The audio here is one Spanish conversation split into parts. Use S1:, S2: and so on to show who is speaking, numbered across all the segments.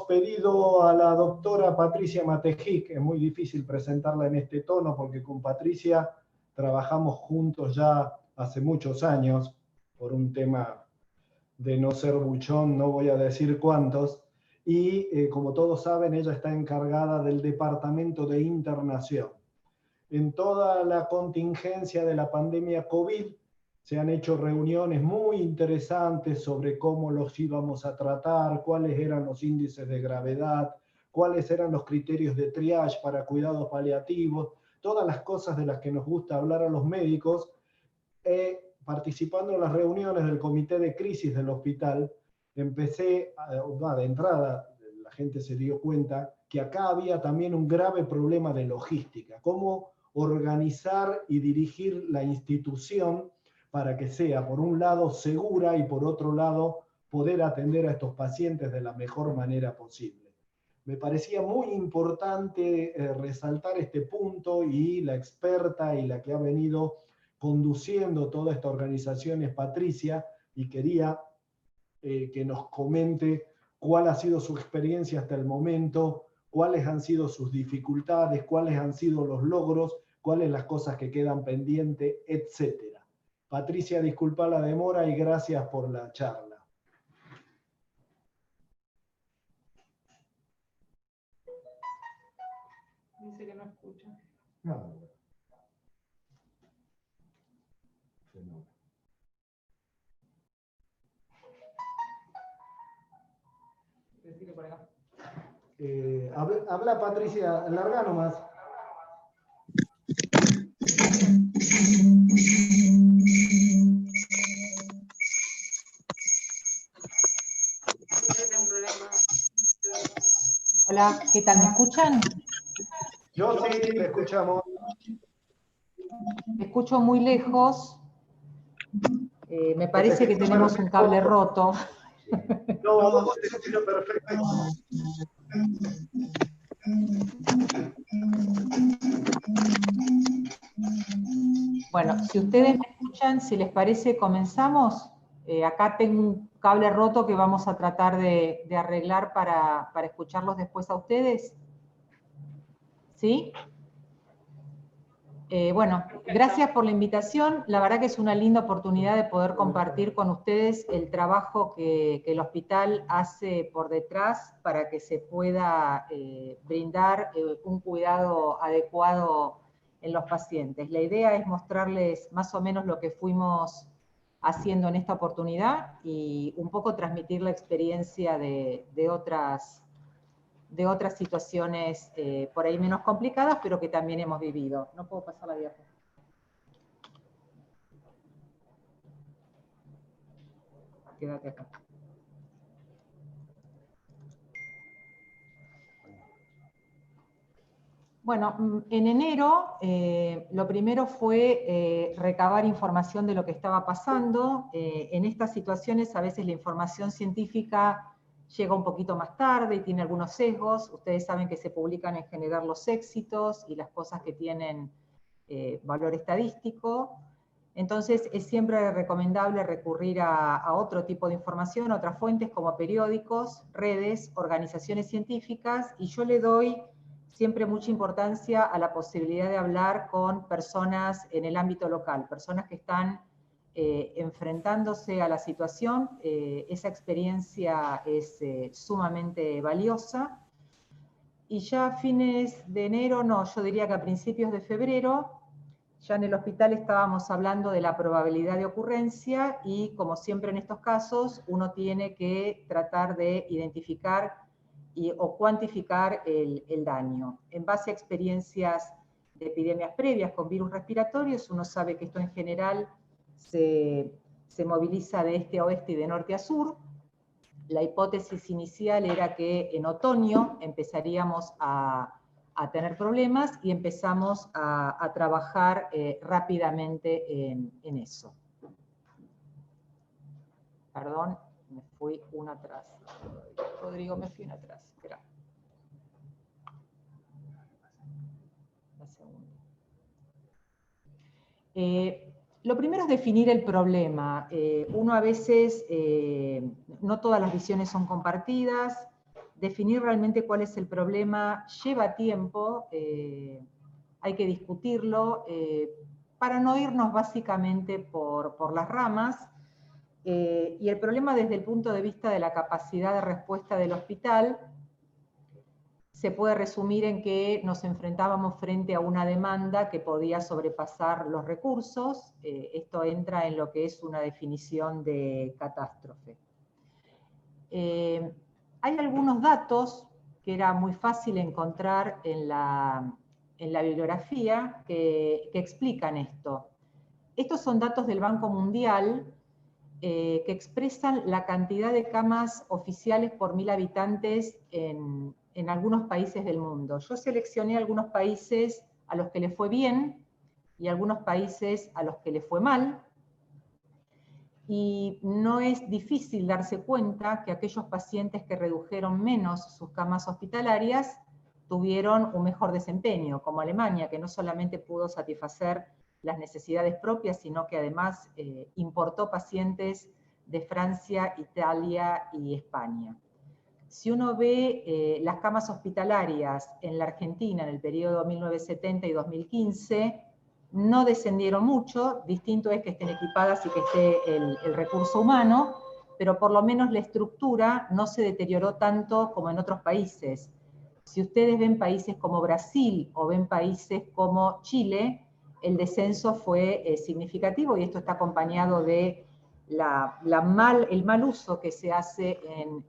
S1: pedido a la doctora Patricia Matejic, es muy difícil presentarla en este tono porque con Patricia trabajamos juntos ya hace muchos años, por un tema de no ser buchón, no voy a decir cuántos, y como todos saben, ella está encargada del departamento de internación. En toda la contingencia de la pandemia COVID, se han hecho reuniones muy interesantes sobre cómo los íbamos a tratar, cuáles eran los índices de gravedad, cuáles eran los criterios de triage para cuidados paliativos, todas las cosas de las que nos gusta hablar a los médicos. Participando en las reuniones del comité de crisis del hospital, empecé, de entrada, la gente se dio cuenta que acá había también un grave problema de logística, cómo organizar y dirigir la institución para que sea, por un lado, segura y por otro lado, poder atender a estos pacientes de la mejor manera posible. Me parecía muy importante resaltar este punto y la experta y la que ha venido conduciendo toda esta organización es Patricia, y quería que nos comente cuál ha sido su experiencia hasta el momento, cuáles han sido sus dificultades, cuáles han sido los logros, cuáles las cosas que quedan pendientes, etcétera. Patricia, disculpa la demora y gracias por la charla.
S2: Dice que no escucha.
S1: No.
S2: Decirle por acá.
S1: Habla Patricia, larga nomás.
S3: Hola, ¿qué tal? ¿Me escuchan?
S1: Yo sí, te escuchamos.
S3: Me escucho muy lejos. Me parece que tenemos un cable roto.
S1: No, vos te escucho perfecto.
S3: Bueno, si ustedes me escuchan, si les parece, comenzamos. Acá tengo un cable roto que vamos a tratar de arreglar para escucharlos después a ustedes. ¿Sí? Bueno, gracias por la invitación. La verdad que es una linda oportunidad de poder compartir con ustedes el trabajo que el hospital hace por detrás para que se pueda brindar un cuidado adecuado en los pacientes. La idea es mostrarles más o menos lo que fuimos haciendo en esta oportunidad y un poco transmitir la experiencia de otras situaciones por ahí menos complicadas, pero que también hemos vivido. No puedo pasar la diapositiva. Quédate acá. Bueno, en enero lo primero fue recabar información de lo que estaba pasando. En estas situaciones a veces la información científica llega un poquito más tarde y tiene algunos sesgos. Ustedes saben que se publican en general los éxitos y las cosas que tienen valor estadístico. Entonces es siempre recomendable recurrir a otro tipo de información, a otras fuentes como periódicos, redes, organizaciones científicas, y yo le doy siempre mucha importancia a la posibilidad de hablar con personas en el ámbito local, personas que están enfrentándose a la situación. Esa experiencia es sumamente valiosa. Y ya a fines de enero, no, yo diría que a principios de febrero, ya en el hospital estábamos hablando de la probabilidad de ocurrencia y, como siempre en estos casos, uno tiene que tratar de identificar o cuantificar el daño. En base a experiencias de epidemias previas con virus respiratorios, uno sabe que esto en general se moviliza de este a oeste y de norte a sur. La hipótesis inicial era que en otoño empezaríamos a tener problemas y empezamos a trabajar rápidamente en eso. Perdón, me fui una atrás. Rodrigo, me fui una atrás. Espera. La segunda. Lo primero es definir el problema. Uno a veces, no todas las visiones son compartidas. Definir realmente cuál es el problema lleva tiempo, hay que discutirlo, para no irnos básicamente por las ramas. Y el problema desde el punto de vista de la capacidad de respuesta del hospital se puede resumir en que nos enfrentábamos frente a una demanda que podía sobrepasar los recursos. Esto entra en lo que es una definición de catástrofe. Hay algunos datos que era muy fácil encontrar en la bibliografía que explican esto. Estos son datos del Banco Mundial que expresan la cantidad de camas oficiales por 1000 habitantes en algunos países del mundo. Yo seleccioné algunos países a los que les fue bien y algunos países a los que les fue mal. Y no es difícil darse cuenta que aquellos pacientes que redujeron menos sus camas hospitalarias tuvieron un mejor desempeño, como Alemania, que no solamente pudo satisfacer las necesidades propias, sino que además importó pacientes de Francia, Italia y España. Si uno ve las camas hospitalarias en la Argentina en el periodo 1970 y 2015, no descendieron mucho, distinto es que estén equipadas y que esté el recurso humano, pero por lo menos la estructura no se deterioró tanto como en otros países. Si ustedes ven países como Brasil o ven países como Chile, el descenso fue significativo y esto está acompañado de el mal uso que se hace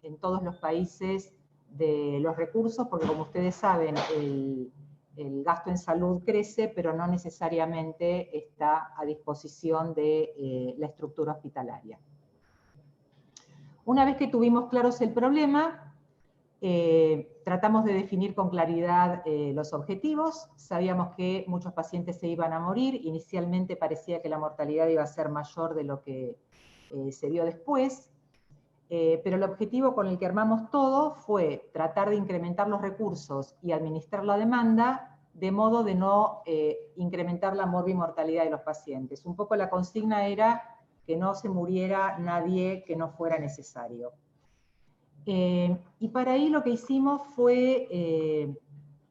S3: en todos los países de los recursos, porque como ustedes saben, el gasto en salud crece, pero no necesariamente está a disposición de la estructura hospitalaria. Una vez que tuvimos claros el problema, tratamos de definir con claridad los objetivos. Sabíamos que muchos pacientes se iban a morir. Inicialmente parecía que la mortalidad iba a ser mayor de lo que se vio después. Pero el objetivo con el que armamos todo fue tratar de incrementar los recursos y administrar la demanda de modo de no incrementar la morbimortalidad de los pacientes. Un poco la consigna era que no se muriera nadie que no fuera necesario. Y para ahí lo que hicimos fue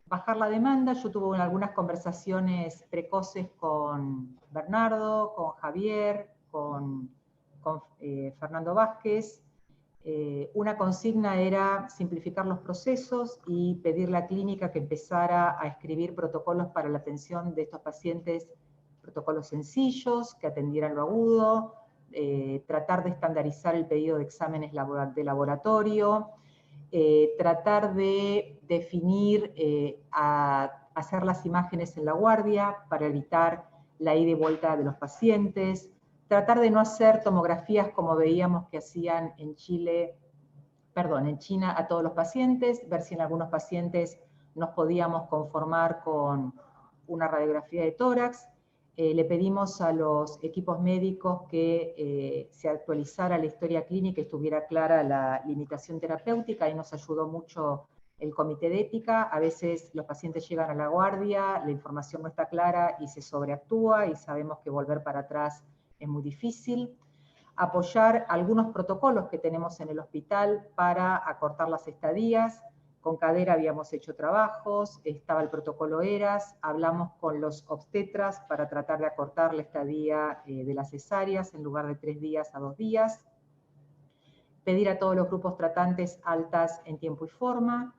S3: bajar la demanda. Yo tuve algunas conversaciones precoces con Bernardo, con Javier, con Fernando Vázquez. Una consigna era simplificar los procesos y pedir a la clínica que empezara a escribir protocolos para la atención de estos pacientes, protocolos sencillos, que atendieran lo agudo, tratar de estandarizar el pedido de exámenes de laboratorio, tratar de definir, hacer las imágenes en la guardia para evitar la ida y vuelta de los pacientes, tratar de no hacer tomografías como veíamos que hacían en China a todos los pacientes, ver si en algunos pacientes nos podíamos conformar con una radiografía de tórax. Le pedimos a los equipos médicos que se actualizara la historia clínica y estuviera clara la limitación terapéutica, y nos ayudó mucho el comité de ética. A veces los pacientes llegan a la guardia, la información no está clara y se sobreactúa y sabemos que volver para atrás es muy difícil. Apoyar algunos protocolos que tenemos en el hospital para acortar las estadías. Con Cadera habíamos hecho trabajos, estaba el protocolo ERAS, hablamos con los obstetras para tratar de acortar la estadía de las cesáreas en lugar de 3 días a 2 días. Pedir a todos los grupos tratantes altas en tiempo y forma.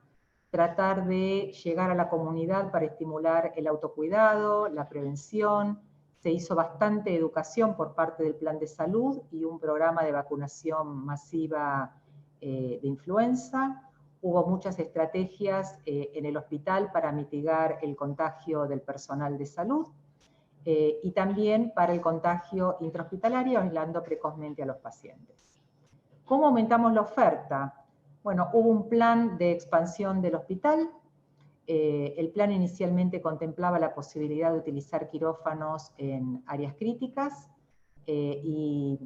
S3: Tratar de llegar a la comunidad para estimular el autocuidado, la prevención. Se hizo bastante educación por parte del plan de salud y un programa de vacunación masiva de influenza. Hubo muchas estrategias en el hospital para mitigar el contagio del personal de salud y también para el contagio intrahospitalario, aislando precozmente a los pacientes. ¿Cómo aumentamos la oferta? Bueno, hubo un plan de expansión del hospital. El plan inicialmente contemplaba la posibilidad de utilizar quirófanos en áreas críticas y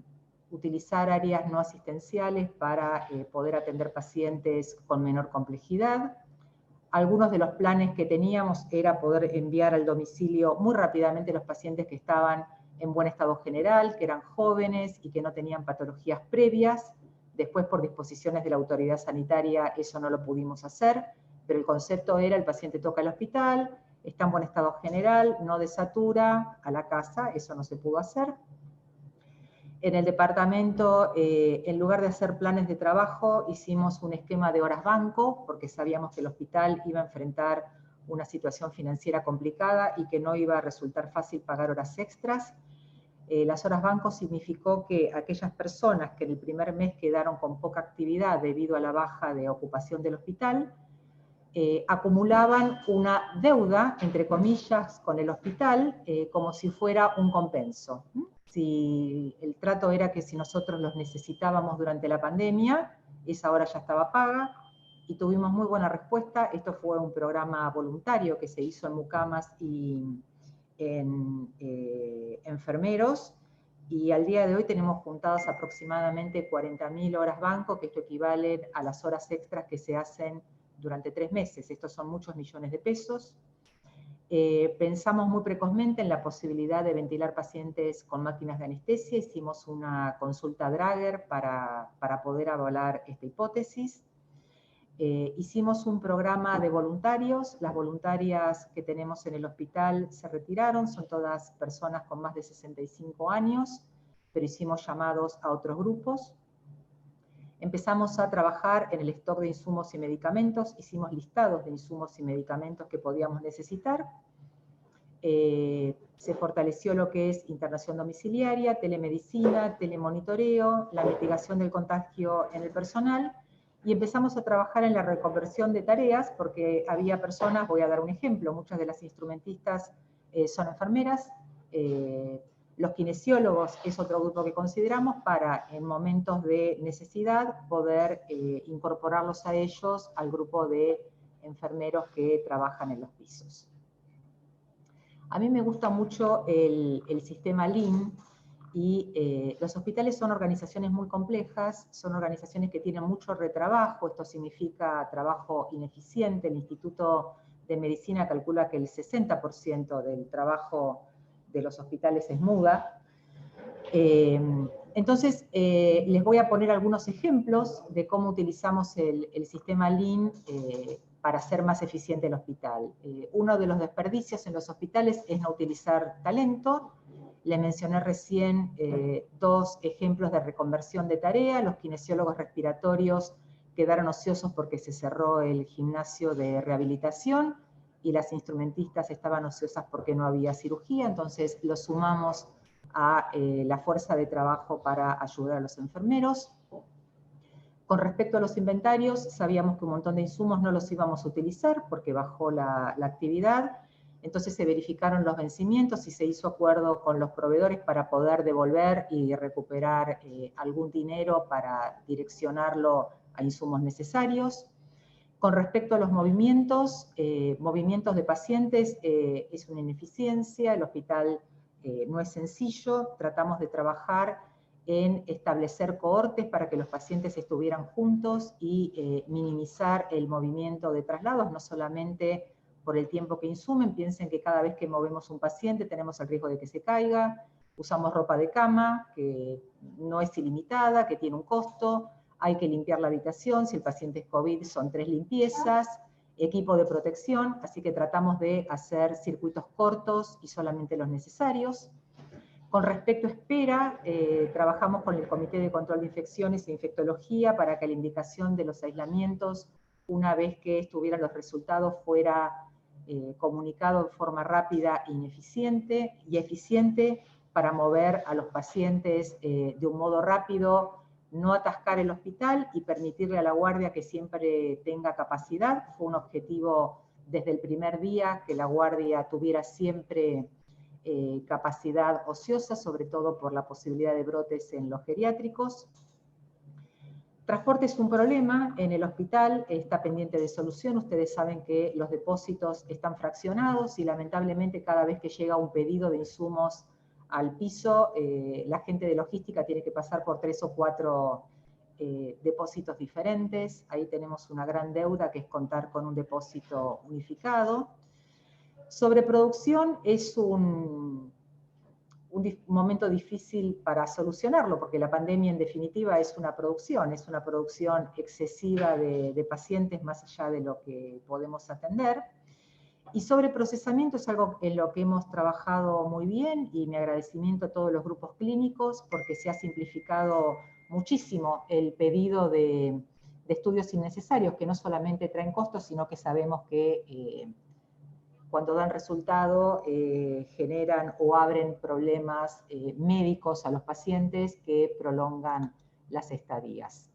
S3: utilizar áreas no asistenciales para poder atender pacientes con menor complejidad. Algunos de los planes que teníamos era poder enviar al domicilio muy rápidamente los pacientes que estaban en buen estado general, que eran jóvenes y que no tenían patologías previas, Después, por disposiciones de la autoridad sanitaria, eso no lo pudimos hacer, pero el concepto era: el paciente toca el hospital, está en buen estado general, no desatura, a la casa. Eso no se pudo hacer. En el departamento, en lugar de hacer planes de trabajo, hicimos un esquema de horas banco, porque sabíamos que el hospital iba a enfrentar una situación financiera complicada y que no iba a resultar fácil pagar horas extras. Las horas banco significó que aquellas personas que en el primer mes quedaron con poca actividad debido a la baja de ocupación del hospital, acumulaban una deuda, entre comillas, con el hospital, como si fuera un compenso. Si el trato era que si nosotros los necesitábamos durante la pandemia, esa hora ya estaba paga, y tuvimos muy buena respuesta. Esto fue un programa voluntario que se hizo en mucamas y en enfermeros, y al día de hoy tenemos juntadas aproximadamente 40.000 horas banco, que esto equivale a las horas extras que se hacen durante 3 meses. Estos son muchos millones de pesos. Pensamos muy precozmente en la posibilidad de ventilar pacientes con máquinas de anestesia. Hicimos una consulta Drager para poder avalar esta hipótesis. Hicimos un programa de voluntarios. Las voluntarias que tenemos en el hospital se retiraron, son todas personas con más de 65 años, pero hicimos llamados a otros grupos. Empezamos a trabajar en el stock de insumos y medicamentos, hicimos listados de insumos y medicamentos que podíamos necesitar. Se fortaleció lo que es internación domiciliaria, telemedicina, telemonitoreo, la mitigación del contagio en el personal, y empezamos a trabajar en la reconversión de tareas, porque había personas, voy a dar un ejemplo, muchas de las instrumentistas son enfermeras, los kinesiólogos es otro grupo que consideramos para, en momentos de necesidad, poder incorporarlos a ellos al grupo de enfermeros que trabajan en los pisos. A mí me gusta mucho el sistema Lean, y los hospitales son organizaciones muy complejas, son organizaciones que tienen mucho retrabajo. Esto significa trabajo ineficiente. El Instituto de Medicina calcula que el 60% del trabajo de los hospitales es muda. Entonces, les voy a poner algunos ejemplos de cómo utilizamos el sistema Lean para hacer más eficiente el hospital. Uno de los desperdicios en los hospitales es no utilizar talento. Le mencioné recién 2 ejemplos de reconversión de tarea. Los kinesiólogos respiratorios quedaron ociosos porque se cerró el gimnasio de rehabilitación, y las instrumentistas estaban ociosas porque no había cirugía. Entonces los sumamos a la fuerza de trabajo para ayudar a los enfermeros. Con respecto a los inventarios, sabíamos que un montón de insumos no los íbamos a utilizar porque bajó la actividad. Entonces se verificaron los vencimientos y se hizo acuerdo con los proveedores para poder devolver y recuperar algún dinero para direccionarlo a insumos necesarios. Con respecto a los movimientos de pacientes, es una ineficiencia. El hospital no es sencillo. Tratamos de trabajar en establecer cohortes para que los pacientes estuvieran juntos y minimizar el movimiento de traslados, no solamente por el tiempo que insumen. Piensen que cada vez que movemos un paciente tenemos el riesgo de que se caiga. Usamos ropa de cama, que no es ilimitada, que tiene un costo. Hay que limpiar la habitación. Si el paciente es COVID, son 3 limpiezas. Equipo de protección, así que tratamos de hacer circuitos cortos y solamente los necesarios. Con respecto a espera, trabajamos con el Comité de Control de Infecciones e Infectología para que la indicación de los aislamientos, una vez que estuvieran los resultados, fuera comunicado de forma rápida y eficiente para mover a los pacientes de un modo rápido, no atascar el hospital y permitirle a la guardia que siempre tenga capacidad. Fue un objetivo desde el primer día que la guardia tuviera siempre capacidad ociosa, sobre todo por la posibilidad de brotes en los geriátricos. Transporte es un problema en el hospital, está pendiente de solución. Ustedes saben que los depósitos están fraccionados y lamentablemente cada vez que llega un pedido de insumos al piso, la gente de logística tiene que pasar por 3 o 4 depósitos diferentes. Ahí tenemos una gran deuda, que es contar con un depósito unificado. Sobreproducción es un momento difícil para solucionarlo, porque la pandemia en definitiva es una producción excesiva de pacientes más allá de lo que podemos atender. Y sobre procesamiento es algo en lo que hemos trabajado muy bien, y mi agradecimiento a todos los grupos clínicos, porque se ha simplificado muchísimo el pedido de estudios innecesarios, que no solamente traen costos, sino que sabemos que cuando dan resultado generan o abren problemas médicos a los pacientes que prolongan las estadías.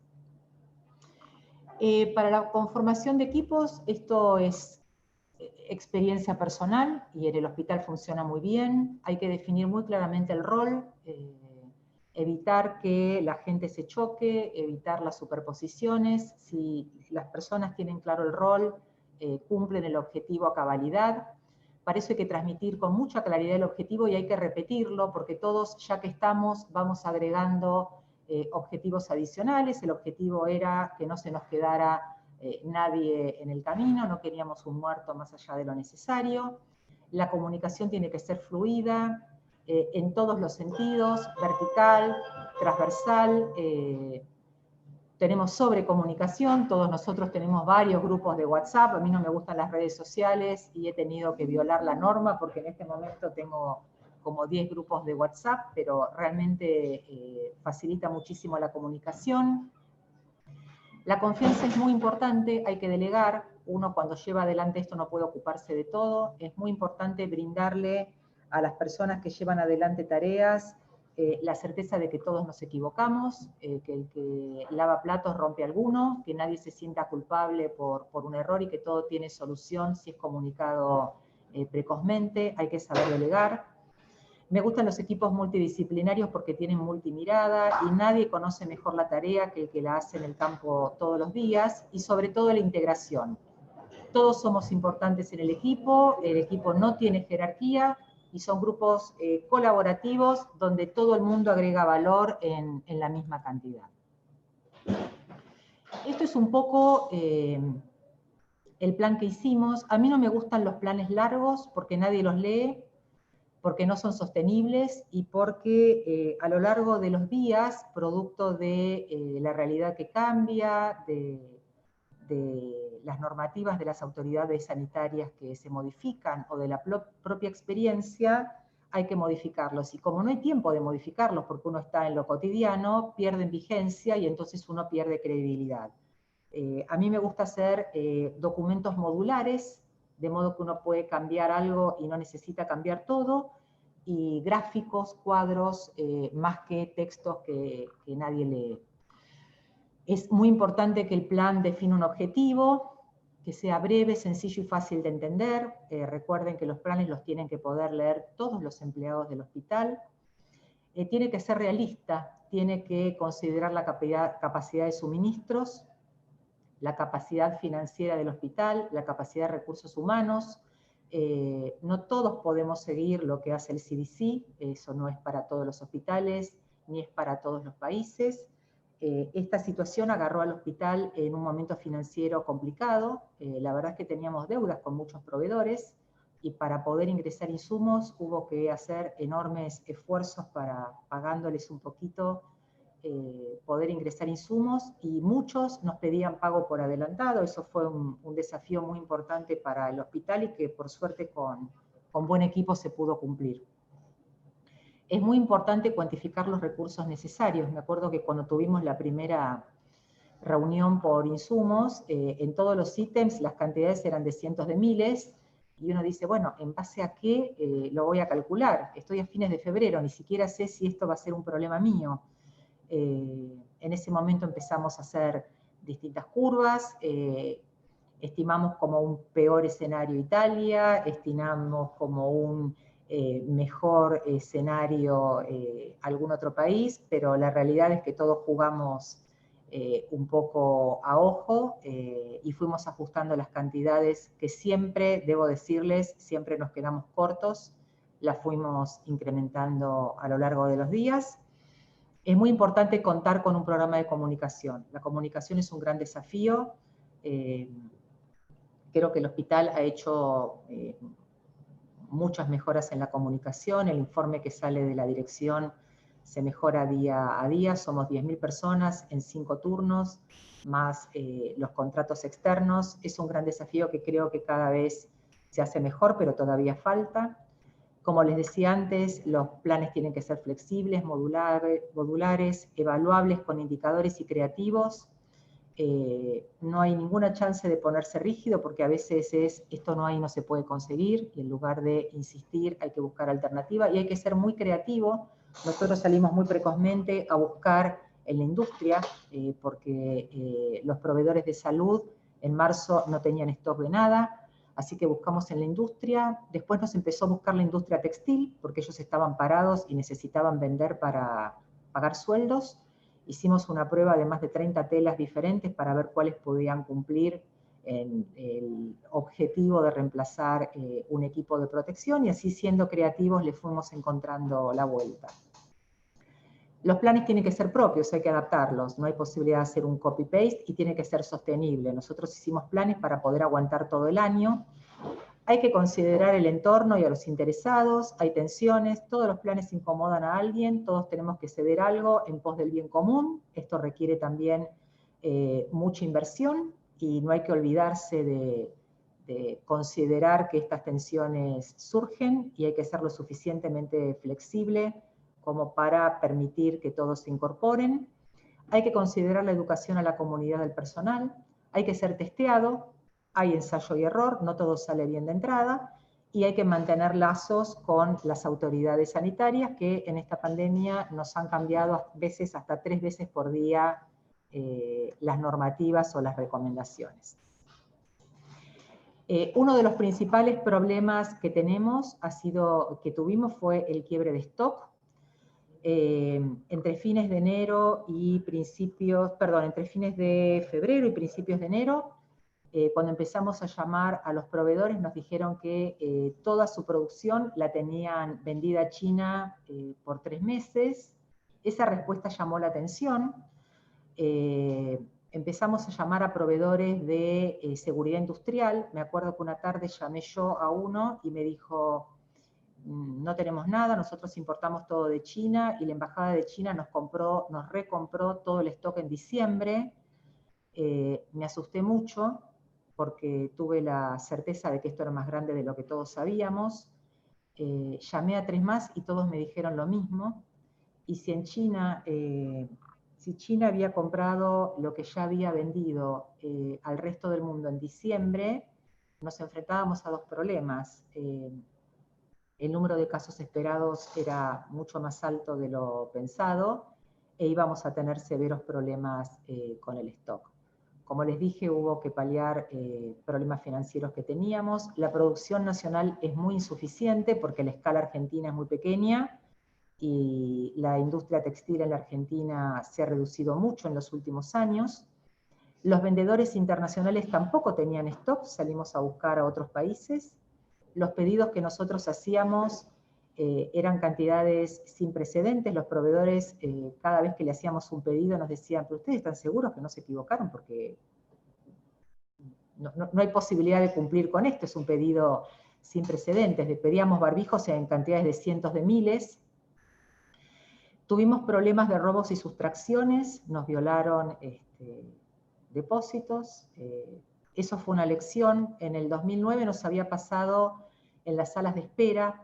S3: Para la conformación de equipos, esto es experiencia personal y en el hospital funciona muy bien. Hay que definir muy claramente el rol, evitar que la gente se choque, evitar las superposiciones. Si las personas tienen claro el rol, cumplen el objetivo a cabalidad. Para eso hay que transmitir con mucha claridad el objetivo y hay que repetirlo, porque todos, ya que estamos, vamos agregando objetivos adicionales. El objetivo era que no se nos quedara nadie en el camino, no queríamos un muerto más allá de lo necesario. La comunicación tiene que ser fluida, en todos los sentidos, vertical, transversal. Tenemos sobrecomunicación, todos nosotros tenemos varios grupos de WhatsApp. A mí no me gustan las redes sociales y he tenido que violar la norma porque en este momento tengo como 10 grupos de WhatsApp, pero realmente facilita muchísimo la comunicación. La confianza es muy importante, hay que delegar. Uno cuando lleva adelante esto no puede ocuparse de todo. Es muy importante brindarle a las personas que llevan adelante tareas la certeza de que todos nos equivocamos, que el que lava platos rompe alguno, que nadie se sienta culpable por un error y que todo tiene solución si es comunicado precozmente. Hay que saber delegar. Me gustan los equipos multidisciplinarios porque tienen multimirada y nadie conoce mejor la tarea que el que la hace en el campo todos los días, y sobre todo la integración. Todos somos importantes en el equipo no tiene jerarquía y son grupos colaborativos donde todo el mundo agrega valor en la misma cantidad. Esto es un poco el plan que hicimos. A mí no me gustan los planes largos porque nadie los lee, porque no son sostenibles y porque a lo largo de los días, producto de la realidad que cambia, de las normativas de las autoridades sanitarias que se modifican o de la propia experiencia, hay que modificarlos. Y como no hay tiempo de modificarlos porque uno está en lo cotidiano, pierden vigencia y entonces uno pierde credibilidad. A mí me gusta hacer documentos modulares, de modo que uno puede cambiar algo y no necesita cambiar todo, y gráficos, cuadros, más que textos que nadie lee. Es muy importante que el plan defina un objetivo, que sea breve, sencillo y fácil de entender. Recuerden que los planes los tienen que poder leer todos los empleados del hospital. Tiene que ser realista, tiene que considerar la capacidad de suministros, la capacidad financiera del hospital, la capacidad de recursos humanos. No todos podemos seguir lo que hace el CDC, eso no es para todos los hospitales, ni es para todos los países. Esta situación agarró al hospital en un momento financiero complicado. La verdad es que teníamos deudas con muchos proveedores y para poder ingresar insumos hubo que hacer enormes esfuerzos para, pagándoles un poquito, poder ingresar insumos, y muchos nos pedían pago por adelantado. Eso fue un desafío muy importante para el hospital y que por suerte con buen equipo se pudo cumplir. Es muy importante cuantificar los recursos necesarios. Me acuerdo que cuando tuvimos la primera reunión por insumos, en todos los ítems las cantidades eran de cientos de miles, y uno dice, bueno, ¿en base a qué lo voy a calcular? Estoy a fines de febrero, ni siquiera sé si esto va a ser un problema mío. En ese momento empezamos a hacer distintas curvas, estimamos como un peor escenario Italia, estimamos como un mejor escenario algún otro país, pero la realidad es que todos jugamos un poco a ojo y fuimos ajustando las cantidades que siempre, debo decirles, siempre nos quedamos cortos, las fuimos incrementando a lo largo de los días. Es muy importante contar con un programa de comunicación. La comunicación es un gran desafío. Creo que el hospital ha hecho muchas mejoras en la comunicación, el informe que sale de la dirección se mejora día a día, somos 10.000 personas en 5 turnos, más los contratos externos. Es un gran desafío que creo que cada vez se hace mejor, pero todavía falta. Como les decía antes, los planes tienen que ser flexibles, modulares, evaluables con indicadores y creativos. No hay ninguna chance de ponerse rígido, porque a veces esto no hay, no se puede conseguir, y en lugar de insistir hay que buscar alternativa, y hay que ser muy creativo. Nosotros salimos muy precozmente a buscar en la industria, porque los proveedores de salud en marzo no tenían stock de nada, así que buscamos en la industria. Después nos empezó a buscar la industria textil, porque ellos estaban parados y necesitaban vender para pagar sueldos. Hicimos una prueba de más de 30 telas diferentes para ver cuáles podían cumplir en el objetivo de reemplazar un equipo de protección, y así, siendo creativos, le fuimos encontrando la vuelta. Los planes tienen que ser propios, hay que adaptarlos, no hay posibilidad de hacer un copy-paste, y tiene que ser sostenible. Nosotros hicimos planes para poder aguantar todo el año. Hay que considerar el entorno y a los interesados, hay tensiones, todos los planes incomodan a alguien, todos tenemos que ceder algo en pos del bien común. Esto requiere también mucha inversión, y no hay que olvidarse de considerar que estas tensiones surgen, y hay que ser lo suficientemente flexible como para permitir que todos se incorporen. Hay que considerar la educación a la comunidad del personal, hay que ser testeado, hay ensayo y error, no todo sale bien de entrada, y hay que mantener lazos con las autoridades sanitarias, que en esta pandemia nos han cambiado a veces hasta 3 veces por día las normativas o las recomendaciones. Uno de los principales problemas que tuvimos fue el quiebre de stock. Entre fines de febrero y principios de enero, cuando empezamos a llamar a los proveedores, nos dijeron que toda su producción la tenían vendida a China por 3 meses. Esa respuesta llamó la atención. Empezamos a llamar a proveedores de seguridad industrial. Me acuerdo que una tarde llamé yo a uno y me dijo: no tenemos nada, nosotros importamos todo de China, y la embajada de China nos recompró todo el stock en diciembre. Me asusté mucho, porque tuve la certeza de que esto era más grande de lo que todos sabíamos. Llamé a 3 más y todos me dijeron lo mismo. Y si China había comprado lo que ya había vendido al resto del mundo en diciembre, nos enfrentábamos a 2 problemas. El número de casos esperados era mucho más alto de lo pensado, e íbamos a tener severos problemas con el stock. Como les dije, hubo que paliar problemas financieros que teníamos. La producción nacional es muy insuficiente, porque la escala argentina es muy pequeña, y la industria textil en la Argentina se ha reducido mucho en los últimos años. Los vendedores internacionales tampoco tenían stock, salimos a buscar a otros países. Los pedidos que nosotros hacíamos eran cantidades sin precedentes. Los proveedores, cada vez que le hacíamos un pedido, nos decían: ¿pero ustedes están seguros que no se equivocaron? Porque no hay posibilidad de cumplir con esto, es un pedido sin precedentes. Le pedíamos barbijos en cantidades de cientos de miles. Tuvimos problemas de robos y sustracciones, nos violaron depósitos. Eso fue una lección. En el 2009 nos había pasado en las salas de espera.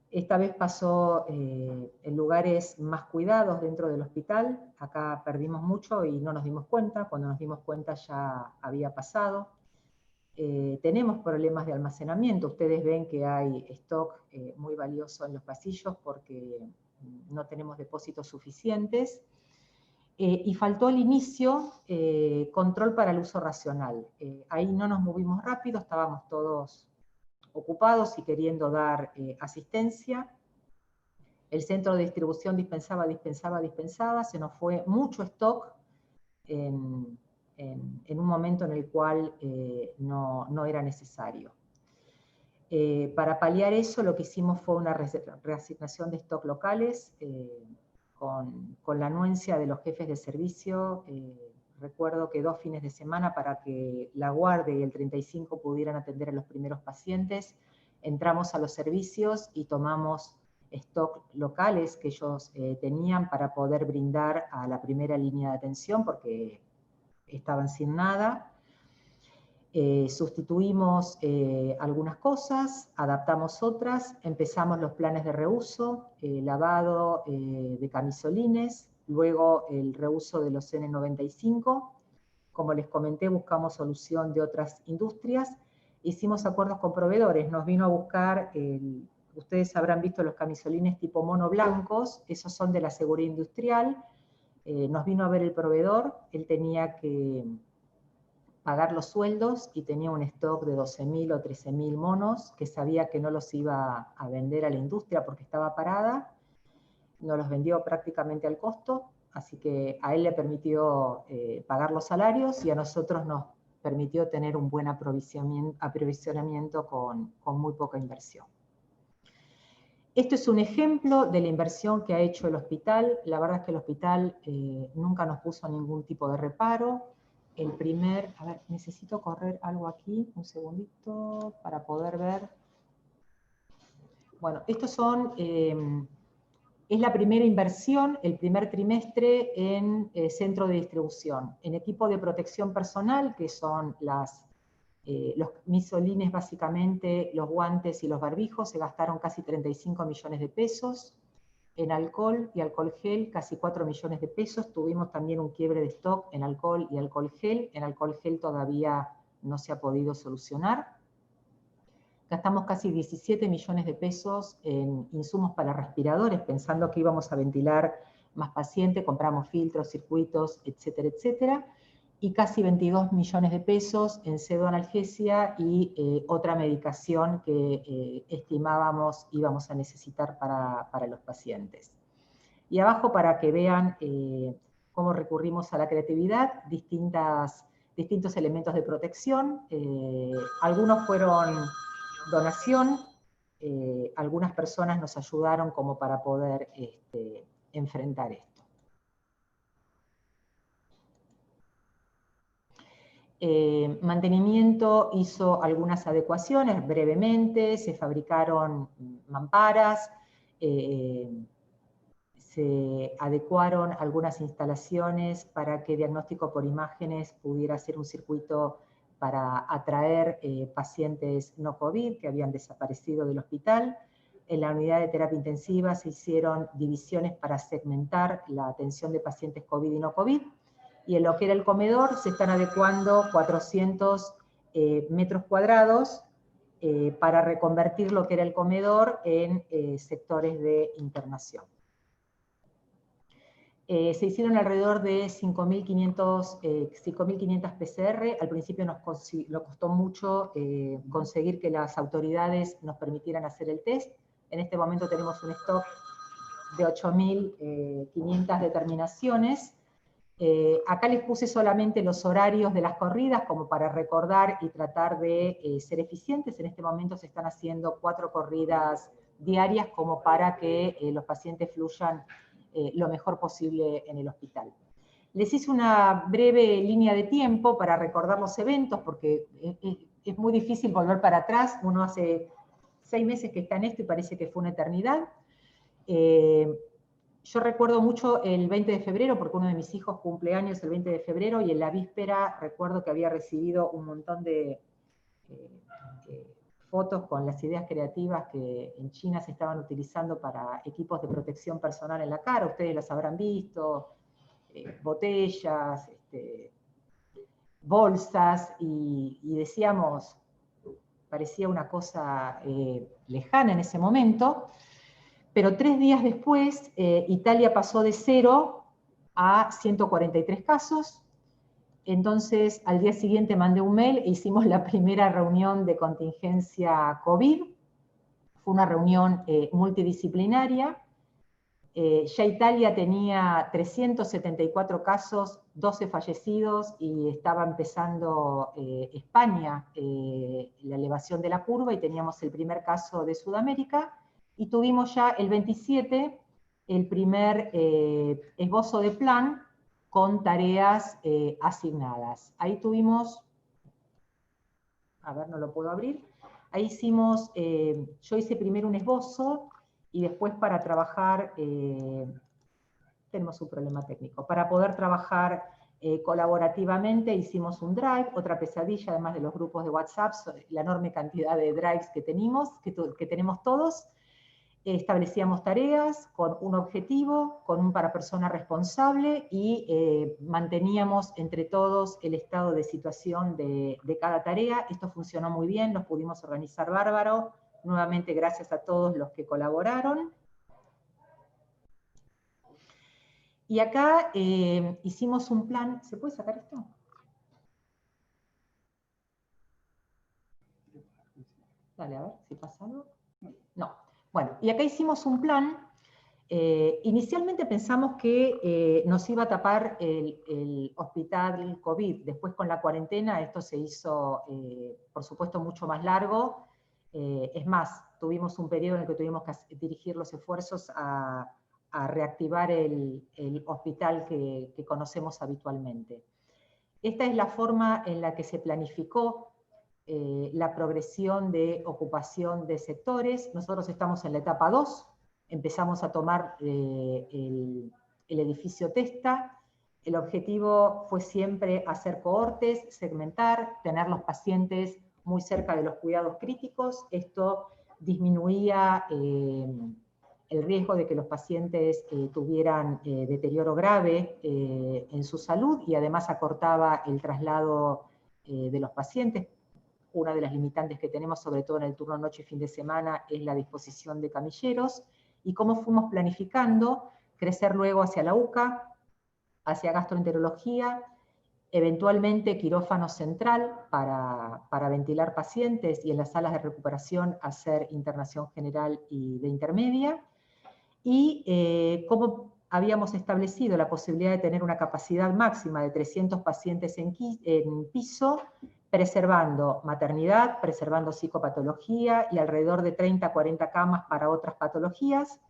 S3: Esta vez pasó en lugares más cuidados dentro del hospital. Acá perdimos mucho y no nos dimos cuenta. Cuando nos dimos cuenta ya había pasado. Tenemos problemas de almacenamiento. Ustedes ven que hay stock muy valioso en los pasillos, porque no tenemos depósitos suficientes. Y faltó al inicio control para el uso racional. Ahí no nos movimos rápido, estábamos todos ocupados y queriendo dar asistencia. El centro de distribución dispensaba, se nos fue mucho stock en un momento en el cual no era necesario. Para paliar eso, lo que hicimos fue una reasignación de stock locales, con la anuencia de los jefes de servicio. Recuerdo que 2 fines de semana, para que la guardia y el 35 pudieran atender a los primeros pacientes, entramos a los servicios y tomamos stock locales que ellos tenían para poder brindar a la primera línea de atención porque estaban sin nada. Sustituimos algunas cosas, adaptamos otras, empezamos los planes de reuso, lavado de camisolines, luego el reuso de los N95. Como les comenté, buscamos solución de otras industrias, hicimos acuerdos con proveedores, nos vino a buscar, ustedes habrán visto los camisolines tipo mono blancos, esos son de la seguridad industrial, nos vino a ver el proveedor, él tenía que pagar los sueldos y tenía un stock de 12.000 o 13.000 monos que sabía que no los iba a vender a la industria porque estaba parada, nos los vendió prácticamente al costo, así que a él le permitió pagar los salarios y a nosotros nos permitió tener un buen aprovisionamiento con muy poca inversión. Esto es un ejemplo de la inversión que ha hecho el hospital. La verdad es que el hospital nunca nos puso ningún tipo de reparo. A ver, necesito correr algo aquí, un segundito, para poder ver. Bueno, estos son, es la primera inversión, el primer trimestre en centro de distribución. En equipo de protección personal, que son los misolines básicamente, los guantes y los barbijos, se gastaron casi 35 millones de pesos. En alcohol y alcohol gel, casi 4 millones de pesos. Tuvimos también un quiebre de stock en alcohol y alcohol gel. En alcohol gel todavía no se ha podido solucionar. Gastamos casi 17 millones de pesos en insumos para respiradores, pensando que íbamos a ventilar más pacientes. Compramos filtros, circuitos, etcétera, etcétera. Y casi 22 millones de pesos en pseudoanalgesia y otra medicación que estimábamos íbamos a necesitar para los pacientes. Y abajo, para que vean cómo recurrimos a la creatividad, distintos elementos de protección. Algunos fueron donación, algunas personas nos ayudaron como para poder enfrentar esto. Mantenimiento hizo algunas adecuaciones brevemente, se fabricaron mamparas, se adecuaron algunas instalaciones para que diagnóstico por imágenes pudiera ser un circuito para atraer pacientes no COVID que habían desaparecido del hospital. En la unidad de terapia intensiva se hicieron divisiones para segmentar la atención de pacientes COVID y no COVID. Y en lo que era el comedor se están adecuando 400 metros cuadrados para reconvertir lo que era el comedor en sectores de internación. Se hicieron alrededor de 5.500 PCR. Al principio nos costó mucho conseguir que las autoridades nos permitieran hacer el test. En este momento tenemos un stock de 8.500 determinaciones. Acá les puse solamente los horarios de las corridas como para recordar y tratar de ser eficientes. En este momento se están haciendo 4 corridas diarias como para que los pacientes fluyan lo mejor posible en el hospital. Les hice una breve línea de tiempo para recordar los eventos porque es muy difícil volver para atrás. Uno hace 6 meses que está en esto y parece que fue una eternidad. Yo recuerdo mucho el 20 de febrero, porque uno de mis hijos cumple años el 20 de febrero, y en la víspera recuerdo que había recibido un montón de fotos con las ideas creativas que en China se estaban utilizando para equipos de protección personal en la cara. Ustedes las habrán visto, botellas, bolsas, y decíamos, parecía una cosa lejana en ese momento. Pero 3 días después, Italia pasó de 0 a 143 casos. Entonces, al día siguiente mandé un mail e hicimos la primera reunión de contingencia COVID. Fue una reunión multidisciplinaria. Ya Italia tenía 374 casos, 12 fallecidos, y estaba empezando España la elevación de la curva, y teníamos el primer caso de Sudamérica. Y tuvimos ya el 27 el primer esbozo de plan con tareas asignadas. Ahí tuvimos, a ver, no lo puedo abrir, Ahí hicimos, yo hice primero un esbozo y después para trabajar, tenemos un problema técnico, para poder trabajar colaborativamente hicimos un drive, otra pesadilla, además de los grupos de WhatsApp, la enorme cantidad de drives que tenemos todos. Establecíamos tareas con un objetivo, con un para persona responsable y manteníamos entre todos el estado de situación de cada tarea. Esto funcionó muy bien, nos pudimos organizar bárbaro, nuevamente gracias a todos los que colaboraron. Y acá hicimos un plan, ¿se puede sacar esto? Dale, a ver si pasa algo. No. Bueno, y acá hicimos un plan. Inicialmente pensamos que nos iba a tapar el hospital COVID. Después con la cuarentena esto se hizo, por supuesto, mucho más largo. Es más, tuvimos un periodo en el que tuvimos que dirigir los esfuerzos a reactivar el hospital que conocemos habitualmente. Esta es la forma en la que se planificó la progresión de ocupación de sectores. Nosotros estamos en la etapa 2, empezamos a tomar el edificio Testa. El objetivo fue siempre hacer cohortes, segmentar, tener los pacientes muy cerca de los cuidados críticos. Esto disminuía el riesgo de que los pacientes tuvieran deterioro grave en su salud y además acortaba el traslado de los pacientes. Una de las limitantes que tenemos, sobre todo en el turno noche y fin de semana, es la disposición de camilleros, y cómo fuimos planificando crecer luego hacia la UCA, hacia gastroenterología, eventualmente quirófano central para ventilar pacientes y en las salas de recuperación hacer internación general y de intermedia, y cómo habíamos establecido la posibilidad de tener una capacidad máxima de 300 pacientes en piso, preservando maternidad, preservando psicopatología y alrededor de 30 a 40 camas para otras patologías.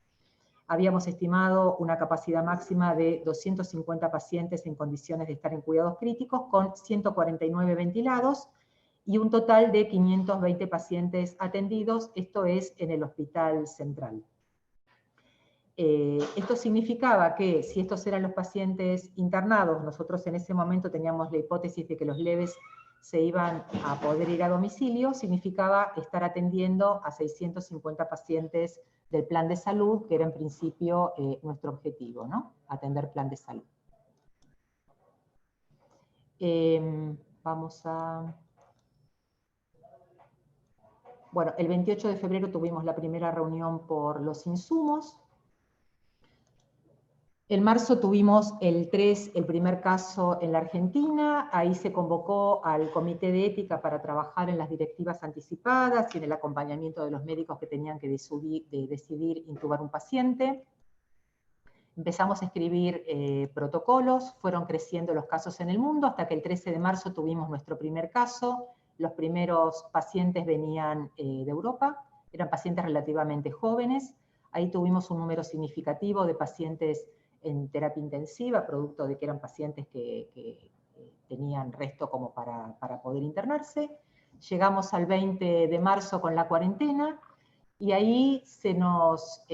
S3: Habíamos estimado una capacidad máxima de 250 pacientes en condiciones de estar en cuidados críticos, con 149 ventilados, y un total de 520 pacientes atendidos, esto es en el hospital central. Esto significaba que si estos eran los pacientes internados, nosotros en ese momento teníamos la hipótesis de que los leves se iban a poder ir a domicilio, significaba estar atendiendo a 650 pacientes del plan de salud, que era en principio nuestro objetivo, ¿no? Atender plan de salud. Vamos a... Bueno, el 28 de febrero tuvimos la primera reunión por los insumos. En marzo tuvimos el primer caso en la Argentina. Ahí se convocó al comité de ética para trabajar en las directivas anticipadas y en el acompañamiento de los médicos que tenían que decidir intubar un paciente. Empezamos a escribir protocolos, fueron creciendo los casos en el mundo, hasta que el 13 de marzo tuvimos nuestro primer caso. Los primeros pacientes venían de Europa, eran pacientes relativamente jóvenes. Ahí tuvimos un número significativo de pacientes en terapia intensiva, producto de que eran pacientes que tenían resto como para poder internarse. Llegamos al 20 de marzo con la cuarentena, y ahí se nos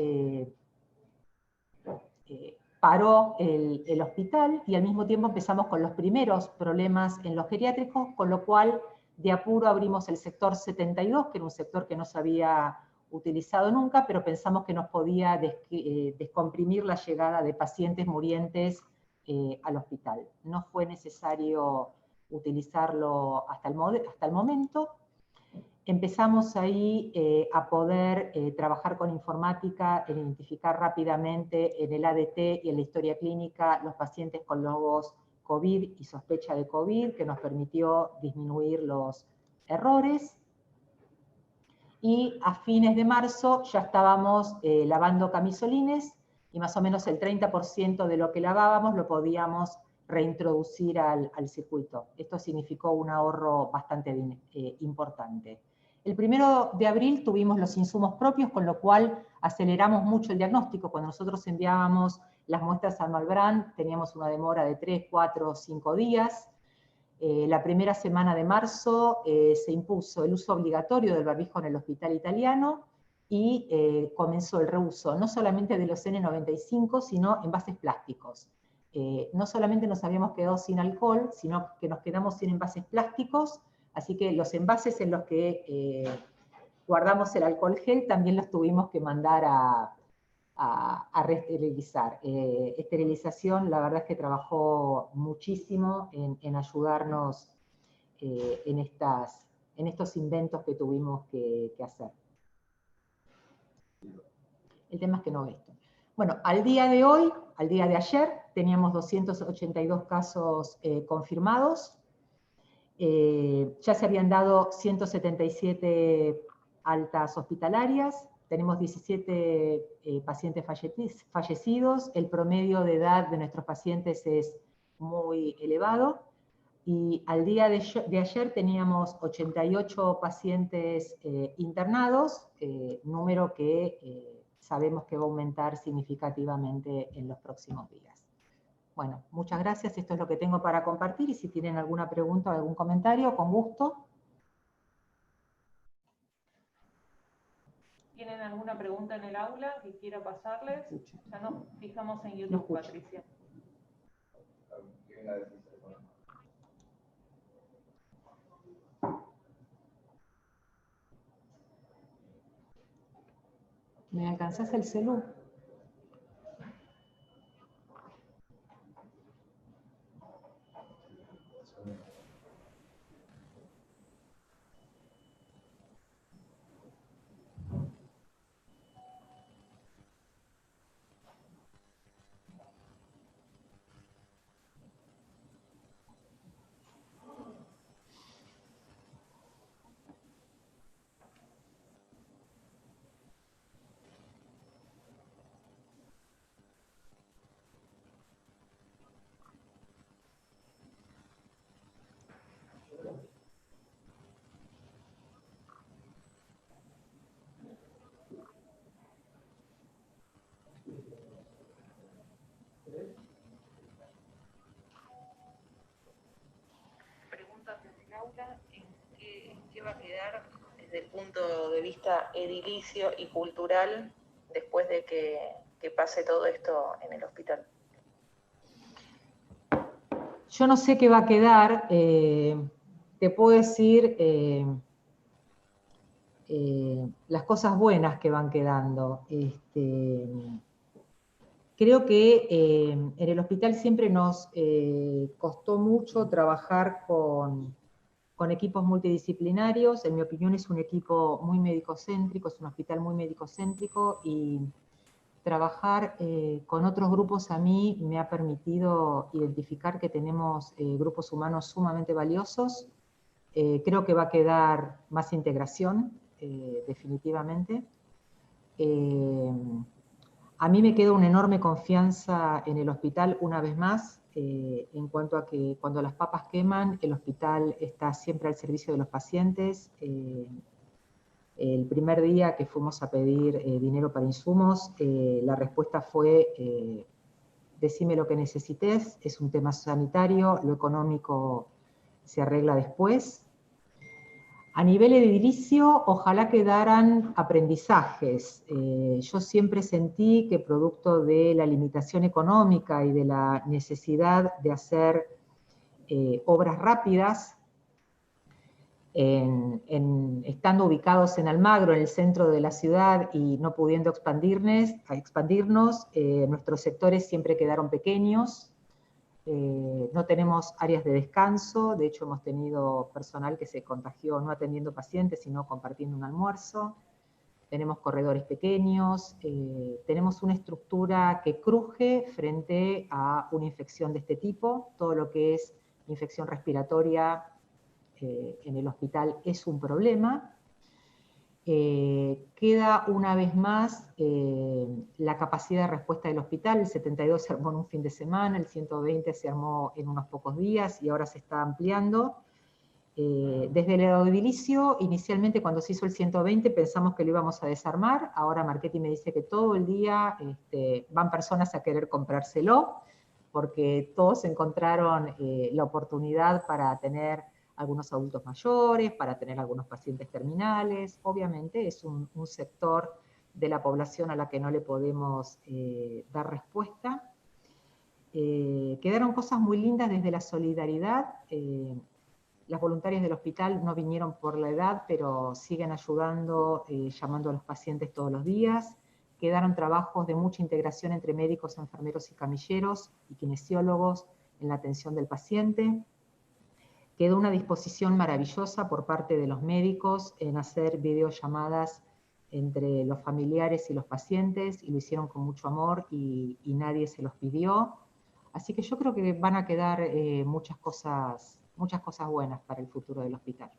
S3: paró el hospital, y al mismo tiempo empezamos con los primeros problemas en los geriátricos, con lo cual de apuro abrimos el sector 72, que era un sector que no se había utilizado nunca, pero pensamos que nos podía descomprimir la llegada de pacientes murientes al hospital. No fue necesario utilizarlo hasta el momento. Empezamos ahí a poder trabajar con informática, en identificar rápidamente en el ADT y en la historia clínica los pacientes con logos COVID y sospecha de COVID, que nos permitió disminuir los errores. Y a fines de marzo ya estábamos lavando camisolines, y más o menos el 30% de lo que lavábamos lo podíamos reintroducir al circuito. Esto significó un ahorro bastante importante. El 1 de abril tuvimos los insumos propios, con lo cual aceleramos mucho el diagnóstico. Cuando nosotros enviábamos las muestras a Malbrand, teníamos una demora de 3, 4, 5 días. La primera semana de marzo se impuso el uso obligatorio del barbijo en el hospital italiano y comenzó el reuso no solamente de los N95, sino envases plásticos. No solamente nos habíamos quedado sin alcohol, sino que nos quedamos sin envases plásticos, así que los envases en los que guardamos el alcohol gel también los tuvimos que mandar a reesterilizar. Esterilización, la verdad es que trabajó muchísimo en ayudarnos en estos inventos que tuvimos que hacer. El tema es que no ve esto. Bueno, al día de hoy, al día de ayer, teníamos 282 casos confirmados. Ya se habían dado 177 altas hospitalarias. Tenemos 17 pacientes fallecidos. El promedio de edad de nuestros pacientes es muy elevado. Y al día de ayer teníamos 88 pacientes internados, número que sabemos que va a aumentar significativamente en los próximos días. Bueno, muchas gracias. Esto es lo que tengo para compartir y si tienen alguna pregunta o algún comentario, con gusto.
S2: ¿Tienen alguna pregunta en el aula que quiera pasarles? Ya nos fijamos en YouTube,
S3: No escucho.
S2: Patricia.
S3: ¿Me alcanzás el celu?
S4: ¿En qué va a quedar desde el punto de vista edilicio y cultural después de que pase todo esto en el hospital?
S3: Yo no sé qué va a quedar. Te puedo decir las cosas buenas que van quedando. Creo que en el hospital siempre nos costó mucho trabajar con equipos multidisciplinarios. En mi opinión es un equipo muy médico-céntrico, es un hospital muy médico-céntrico y trabajar con otros grupos a mí me ha permitido identificar que tenemos grupos humanos sumamente valiosos. Creo que va a quedar más integración, definitivamente. A mí me queda una enorme confianza en el hospital una vez más, en cuanto a que cuando las papas queman, el hospital está siempre al servicio de los pacientes. El primer día que fuimos a pedir dinero para insumos, la respuesta fue, decime lo que necesites, es un tema sanitario, lo económico se arregla después. A nivel edilicio, ojalá quedaran aprendizajes. Yo siempre sentí que producto de la limitación económica y de la necesidad de hacer obras rápidas, estando ubicados en Almagro, en el centro de la ciudad, y no pudiendo expandirnos, nuestros sectores siempre quedaron pequeños. No tenemos áreas de descanso, de hecho hemos tenido personal que se contagió no atendiendo pacientes, sino compartiendo un almuerzo. Tenemos corredores pequeños, tenemos una estructura que cruje frente a una infección de este tipo. Todo lo que es infección respiratoria en el hospital es un problema. Queda una vez más la capacidad de respuesta del hospital. El 72 se armó en un fin de semana, el 120 se armó en unos pocos días y ahora se está ampliando. Desde el edilicio, inicialmente cuando se hizo el 120 pensamos que lo íbamos a desarmar. Ahora Marchetti me dice que todo el día van personas a querer comprárselo. porque todos encontraron la oportunidad para tener algunos adultos mayores, para tener algunos pacientes terminales. Obviamente es un sector de la población a la que no le podemos dar respuesta. Quedaron cosas muy lindas desde la solidaridad. Las voluntarias del hospital no vinieron por la edad, pero siguen ayudando, llamando a los pacientes todos los días. Quedaron trabajos de mucha integración entre médicos, enfermeros y camilleros y kinesiólogos en la atención del paciente. Quedó una disposición maravillosa por parte de los médicos en hacer videollamadas entre los familiares y los pacientes, y lo hicieron con mucho amor y nadie se los pidió. Así que yo creo que van a quedar muchas cosas buenas para el futuro del hospital.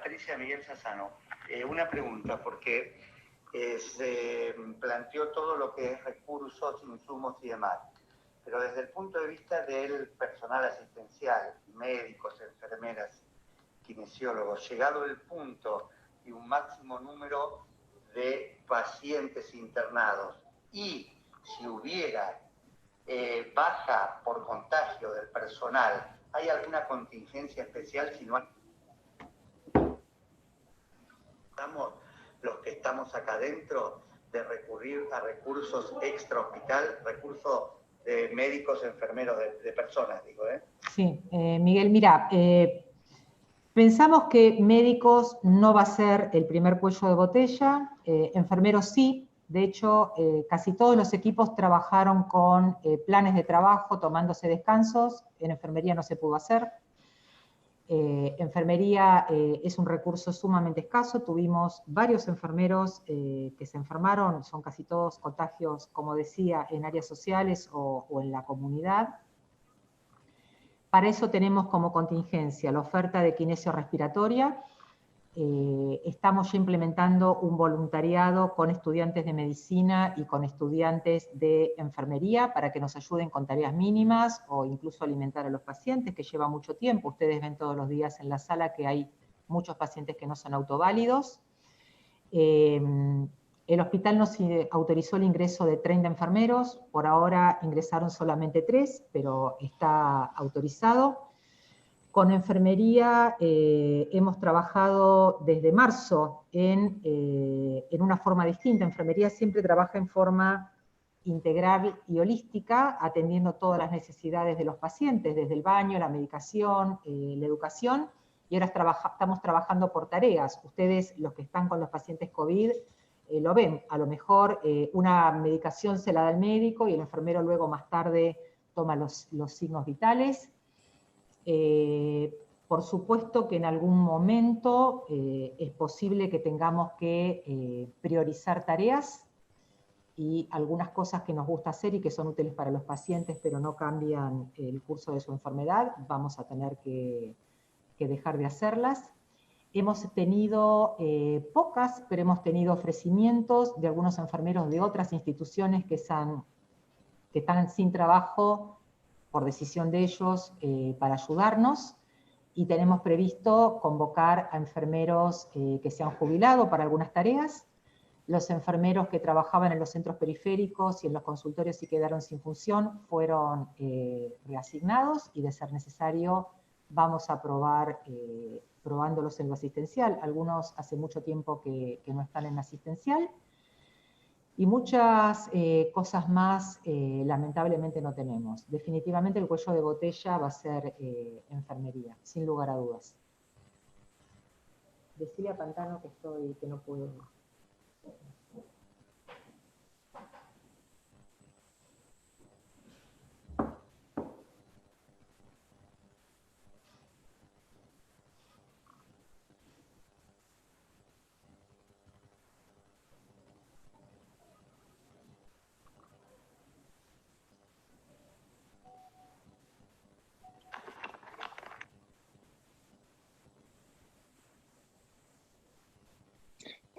S5: Patricia, Miguel Sassano, una pregunta, porque se planteó todo lo que es recursos, insumos y demás, pero desde el punto de vista del personal asistencial, médicos, enfermeras, kinesiólogos, llegado el punto y un máximo número de pacientes internados, y si hubiera baja por contagio del personal, ¿hay alguna contingencia especial si no hay? Los que estamos acá adentro, de recurrir a recursos extra hospital, recursos de médicos, enfermeros, de personas, digo, ¿eh?
S3: Sí, Miguel, mira, pensamos que médicos no va a ser el primer cuello de botella, enfermeros sí. De hecho, casi todos los equipos trabajaron con planes de trabajo, tomándose descansos. En enfermería no se pudo hacer. Enfermería es un recurso sumamente escaso. Tuvimos varios enfermeros que se enfermaron, son casi todos contagios, como decía, en áreas sociales o en la comunidad. Para eso tenemos como contingencia la oferta de kinesio respiratoria. Estamos ya implementando un voluntariado con estudiantes de medicina y con estudiantes de enfermería para que nos ayuden con tareas mínimas o incluso alimentar a los pacientes, que lleva mucho tiempo. Ustedes ven todos los días en la sala que hay muchos pacientes que no son autoválidos. El hospital nos autorizó el ingreso de 30 enfermeros, por ahora ingresaron solamente 3, pero está autorizado. Con enfermería hemos trabajado desde marzo en una forma distinta. Enfermería siempre trabaja en forma integral y holística, atendiendo todas las necesidades de los pacientes, desde el baño, la medicación, la educación, y ahora estamos trabajando por tareas. Ustedes, los que están con los pacientes COVID, lo ven. A lo mejor una medicación se la da el médico y el enfermero luego más tarde toma los signos vitales. Por supuesto que en algún momento es posible que tengamos que priorizar tareas y algunas cosas que nos gusta hacer y que son útiles para los pacientes, pero no cambian el curso de su enfermedad, vamos a tener que dejar de hacerlas. Hemos tenido pocas, pero hemos tenido ofrecimientos de algunos enfermeros de otras instituciones que están sin trabajo por decisión de ellos para ayudarnos, y tenemos previsto convocar a enfermeros que se han jubilado para algunas tareas. Los enfermeros que trabajaban en los centros periféricos y en los consultorios y quedaron sin función fueron reasignados, y de ser necesario vamos a probar probándolos en lo asistencial. Algunos hace mucho tiempo que no están en asistencial, y muchas cosas más lamentablemente no tenemos. Definitivamente el cuello de botella va a ser enfermería, sin lugar a dudas. Decile a Pantano que no puedo.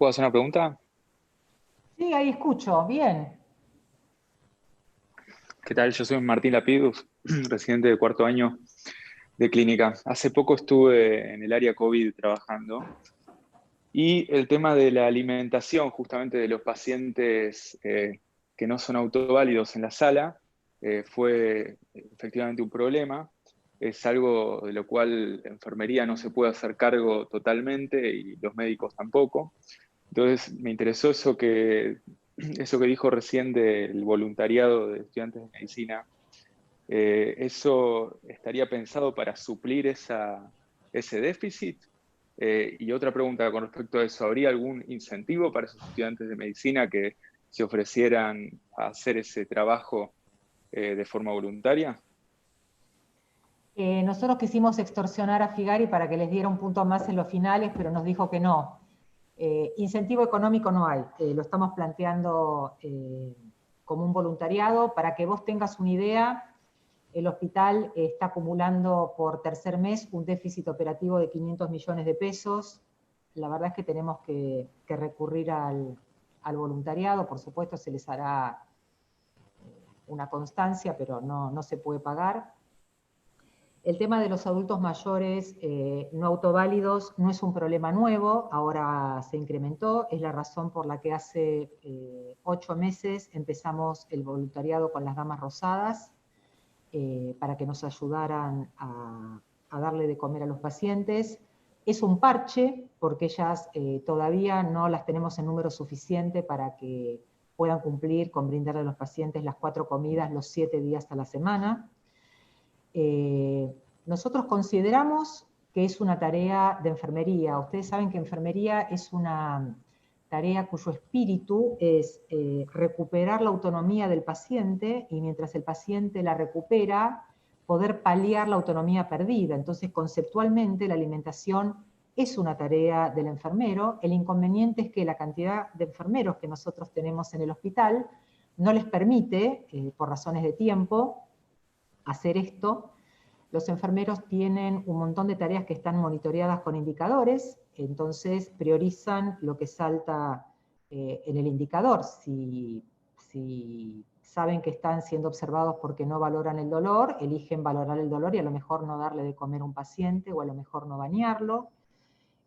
S6: ¿Puedo hacer una pregunta?
S3: Sí, ahí escucho, bien.
S6: ¿Qué tal? Yo soy Martín Lapidus, residente de cuarto año de clínica. Hace poco estuve en el área COVID trabajando y el tema de la alimentación justamente de los pacientes que no son autoválidos en la sala fue efectivamente un problema. Es algo de lo cual la enfermería no se puede hacer cargo totalmente y los médicos tampoco. Entonces me interesó eso que dijo recién del voluntariado de estudiantes de medicina. ¿Eso estaría pensado para suplir ese déficit? Y otra pregunta con respecto a eso, ¿habría algún incentivo para esos estudiantes de medicina que se ofrecieran a hacer ese trabajo de forma voluntaria?
S3: Nosotros quisimos extorsionar a Figari para que les diera un punto más en los finales, pero nos dijo que no. Incentivo económico no hay, lo estamos planteando como un voluntariado. Para que vos tengas una idea, el hospital está acumulando por tercer mes un déficit operativo de 500 millones de pesos. La verdad es que tenemos que recurrir al voluntariado. Por supuesto se les hará una constancia, pero no se puede pagar. El tema de los adultos mayores no autoválidos no es un problema nuevo, ahora se incrementó, es la razón por la que hace 8 meses empezamos el voluntariado con las Damas Rosadas, para que nos ayudaran a darle de comer a los pacientes. Es un parche, porque ellas todavía no las tenemos en número suficiente para que puedan cumplir con brindarle a los pacientes las 4 comidas los 7 días a la semana. Nosotros consideramos que es una tarea de enfermería. Ustedes saben que enfermería es una tarea cuyo espíritu es recuperar la autonomía del paciente y mientras el paciente la recupera, poder paliar la autonomía perdida. Entonces, conceptualmente, la alimentación es una tarea del enfermero. El inconveniente es que la cantidad de enfermeros que nosotros tenemos en el hospital no les permite, por razones de tiempo, hacer esto. Los enfermeros tienen un montón de tareas que están monitoreadas con indicadores, entonces priorizan lo que salta en el indicador. Si saben que están siendo observados porque no valoran el dolor, eligen valorar el dolor y a lo mejor no darle de comer a un paciente o a lo mejor no bañarlo.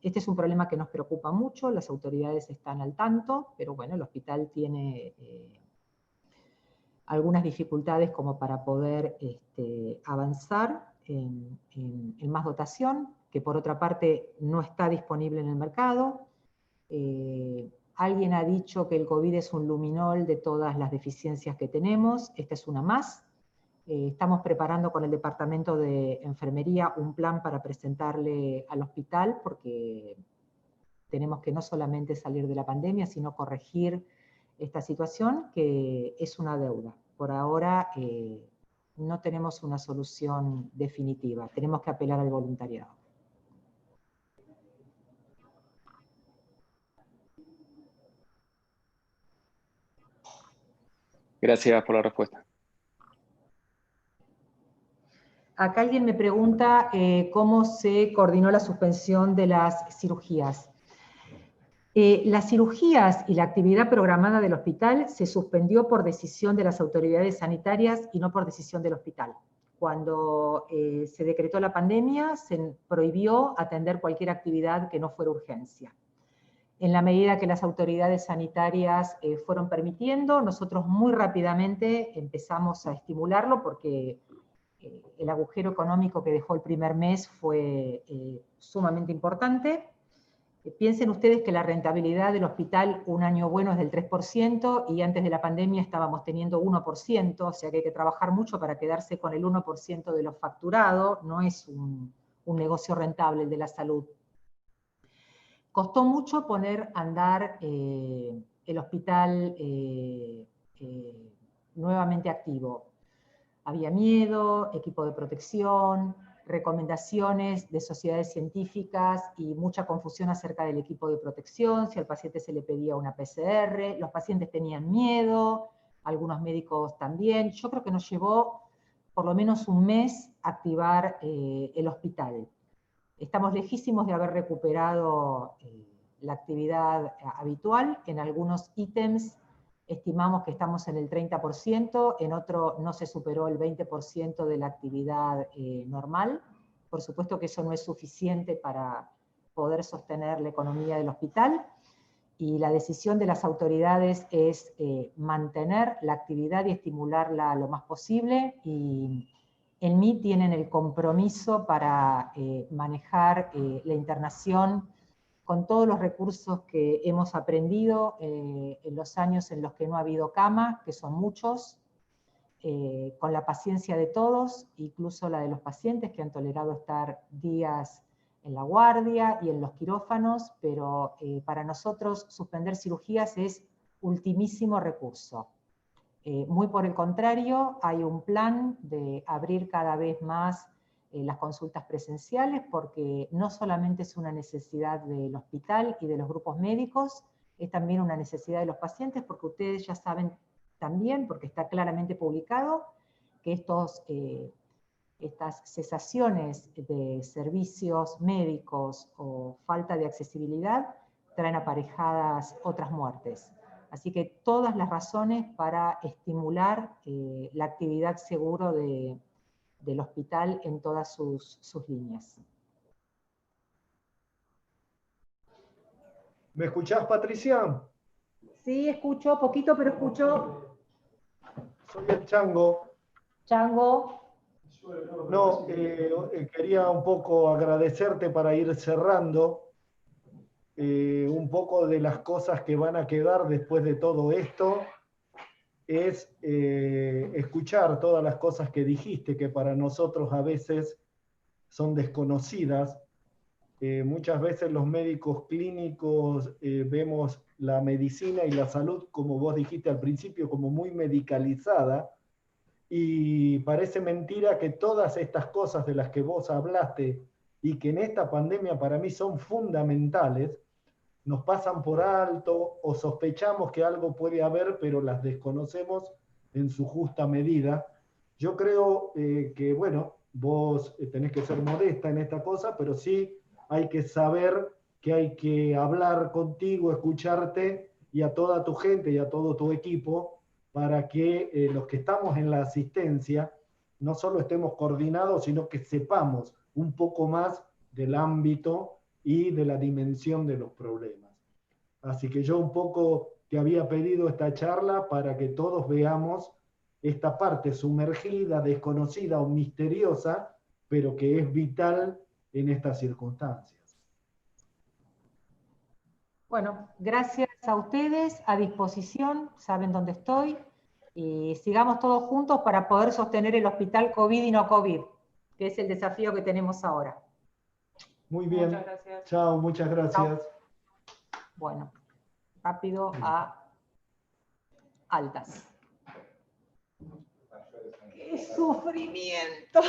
S3: Este es un problema que nos preocupa mucho, las autoridades están al tanto, pero bueno, el hospital tiene algunas dificultades como para poder avanzar en más dotación, que por otra parte no está disponible en el mercado. Alguien ha dicho que el COVID es un luminol de todas las deficiencias que tenemos, esta es una más. Estamos preparando con el departamento de enfermería un plan para presentarle al hospital, porque tenemos que no solamente salir de la pandemia, sino corregir esta situación que es una deuda. Por ahora no tenemos una solución definitiva, tenemos que apelar al voluntariado.
S6: Gracias por la respuesta.
S3: Acá alguien me pregunta cómo se coordinó la suspensión de las cirugías. Las cirugías y la actividad programada del hospital se suspendió por decisión de las autoridades sanitarias y no por decisión del hospital. Cuando se decretó la pandemia, se prohibió atender cualquier actividad que no fuera urgencia. En la medida que las autoridades sanitarias fueron permitiendo, nosotros muy rápidamente empezamos a estimularlo porque el agujero económico que dejó el primer mes fue sumamente importante. Piensen ustedes que la rentabilidad del hospital un año bueno es del 3% y antes de la pandemia estábamos teniendo 1%, o sea que hay que trabajar mucho para quedarse con el 1% de lo facturado, no es un negocio rentable el de la salud. Costó mucho poner a andar el hospital nuevamente activo. Había miedo, equipo de protección, recomendaciones de sociedades científicas y mucha confusión acerca del equipo de protección, si al paciente se le pedía una PCR, los pacientes tenían miedo, algunos médicos también. Yo creo que nos llevó por lo menos un mes activar el hospital. Estamos lejísimos de haber recuperado la actividad habitual. En algunos ítems estimamos que estamos en el 30%, en otro no se superó el 20% de la actividad normal. Por supuesto que eso no es suficiente para poder sostener la economía del hospital, y la decisión de las autoridades es mantener la actividad y estimularla lo más posible, y en mí tienen el compromiso para manejar la internación con todos los recursos que hemos aprendido en los años en los que no ha habido cama, que son muchos, con la paciencia de todos, incluso la de los pacientes que han tolerado estar días en la guardia y en los quirófanos, pero para nosotros suspender cirugías es ultimísimo recurso. Muy por el contrario, hay un plan de abrir cada vez más las consultas presenciales, porque no solamente es una necesidad del hospital y de los grupos médicos, es también una necesidad de los pacientes, porque ustedes ya saben también, porque está claramente publicado, que estas cesaciones de servicios médicos o falta de accesibilidad traen aparejadas otras muertes. Así que todas las razones para estimular la actividad seguro del hospital en todas sus líneas.
S1: ¿Me escuchás, Patricia?
S3: Sí, escucho, poquito, pero escucho.
S1: Soy el Chango.
S3: Chango.
S1: No, quería un poco agradecerte para ir cerrando un poco de las cosas que van a quedar después de todo esto. Es escuchar todas las cosas que dijiste, que para nosotros a veces son desconocidas. Muchas veces los médicos clínicos vemos la medicina y la salud, como vos dijiste al principio, como muy medicalizada, y parece mentira que todas estas cosas de las que vos hablaste y que en esta pandemia para mí son fundamentales, nos pasan por alto o sospechamos que algo puede haber, pero las desconocemos en su justa medida. Yo creo que, bueno, vos tenés que ser modesta en esta cosa, pero sí hay que saber que hay que hablar contigo, escucharte y a toda tu gente y a todo tu equipo, para que los que estamos en la asistencia no solo estemos coordinados, sino que sepamos un poco más del ámbito y de la dimensión de los problemas. Así que yo un poco te había pedido esta charla para que todos veamos esta parte sumergida, desconocida o misteriosa, pero que es vital en estas circunstancias.
S3: Bueno, gracias a ustedes, a disposición, saben dónde estoy, y sigamos todos juntos para poder sostener el hospital COVID y no COVID, que es el desafío que tenemos ahora.
S1: Muy bien.
S2: Muchas gracias.
S1: Chao, muchas gracias.
S3: Chao. Bueno, rápido a altas. ¡Qué sufrimiento!